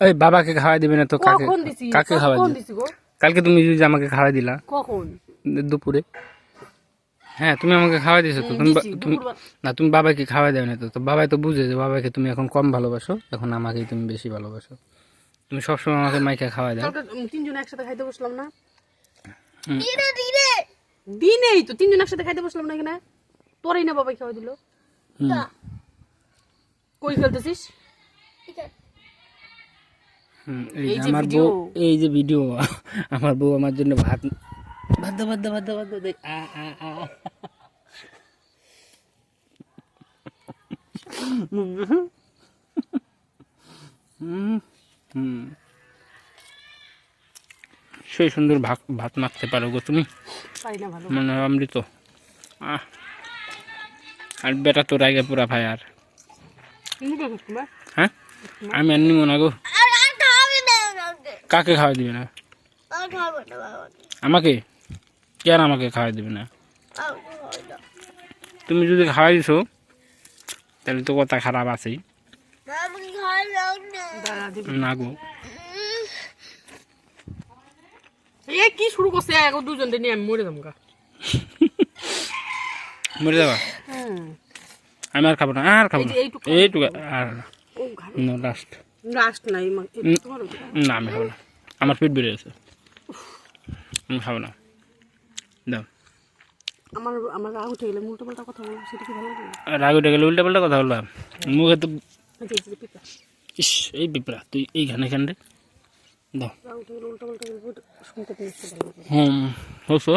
এই বাবাকে খাওয়াই দিবে না তো কাকে? কখন দিছি? কাকে খাওয়াই কখন দিবে? দিছি গো? কালকে তুমি যে আমাকে খাওয়াই দিলা কখন? দুপুরে। হ্যাঁ তুমি আমাকে খাওয়াই দিছো তো। তুমি দিছি তুমি দুপুরবেলা। না, তুমি বাবাকে খাওয়াই দেও না তো। তো বাবাই তো বুঝে যে বাবাকে তুমি এখন কম ভালোবাসো, এখন আমাকেই তুমি বেশি ভালোবাসো। তুমি সবসময় আমাকে মাইকে খাওয়াই দাও। কালকে তিনজন একসাথে খাইতে বসলাম না? হুম। দিনেই তো তিনজন একসাথে খাইতে বসলাম না এখানে। তোরাই না বাবাই খাওয়াই দিল। হুম। কই খেলতেছিস? এই এই যে যে আমার ভিডিও। বউ, এই যে ভিডিও আমার বউ আমার জন্য ভাত ভাত দাও, ভাত দাও, ভাত দাও, ভাত দাও, দেখ। সেই সুন্দর ভাত ভাত মাখতে পারো গো তুমি, পাই না ভালো। মানে অমৃত। আর বেটা তো রাগে পুরা ভাই। আর হ্যাঁ আমি আর নিব না গো। কাকে খাওয়াই দিবে না? আমাকে? কেন আমাকে খাওয়াই দিবে না? তুমি যদি খাওয়াই দিছো তাহলে তো কথা খারাপ আছেই। না গো। এ কি শুরু করছে? এখন দুজন নিয়ে আমি মরে যাবো গা। মরে যাবা? আমি আর খাবো না, আর খাবো না। এইটুকু আর লাস্ট। লাস্ট নাই না আমি খাবো না, আমার পেট বেড়ে গেছে, আমি খাবো না। দাও। আমার আমার রাগ উঠে গেলে উল্টো পাল্টা কথা বলবো, সেটা কি ভালো লাগে? রাগ উঠে গেলে উল্টা পাল্টা কথা বললাম মুখে তো। পিঁপড়া ইস এই পিঁপড়া তুই এইখানে এখানে দাও। রাগ উঠে গেলে উল্টো পাল্টা শুনতে শুনতে ভালো লাগে। হুম, হচ্ছে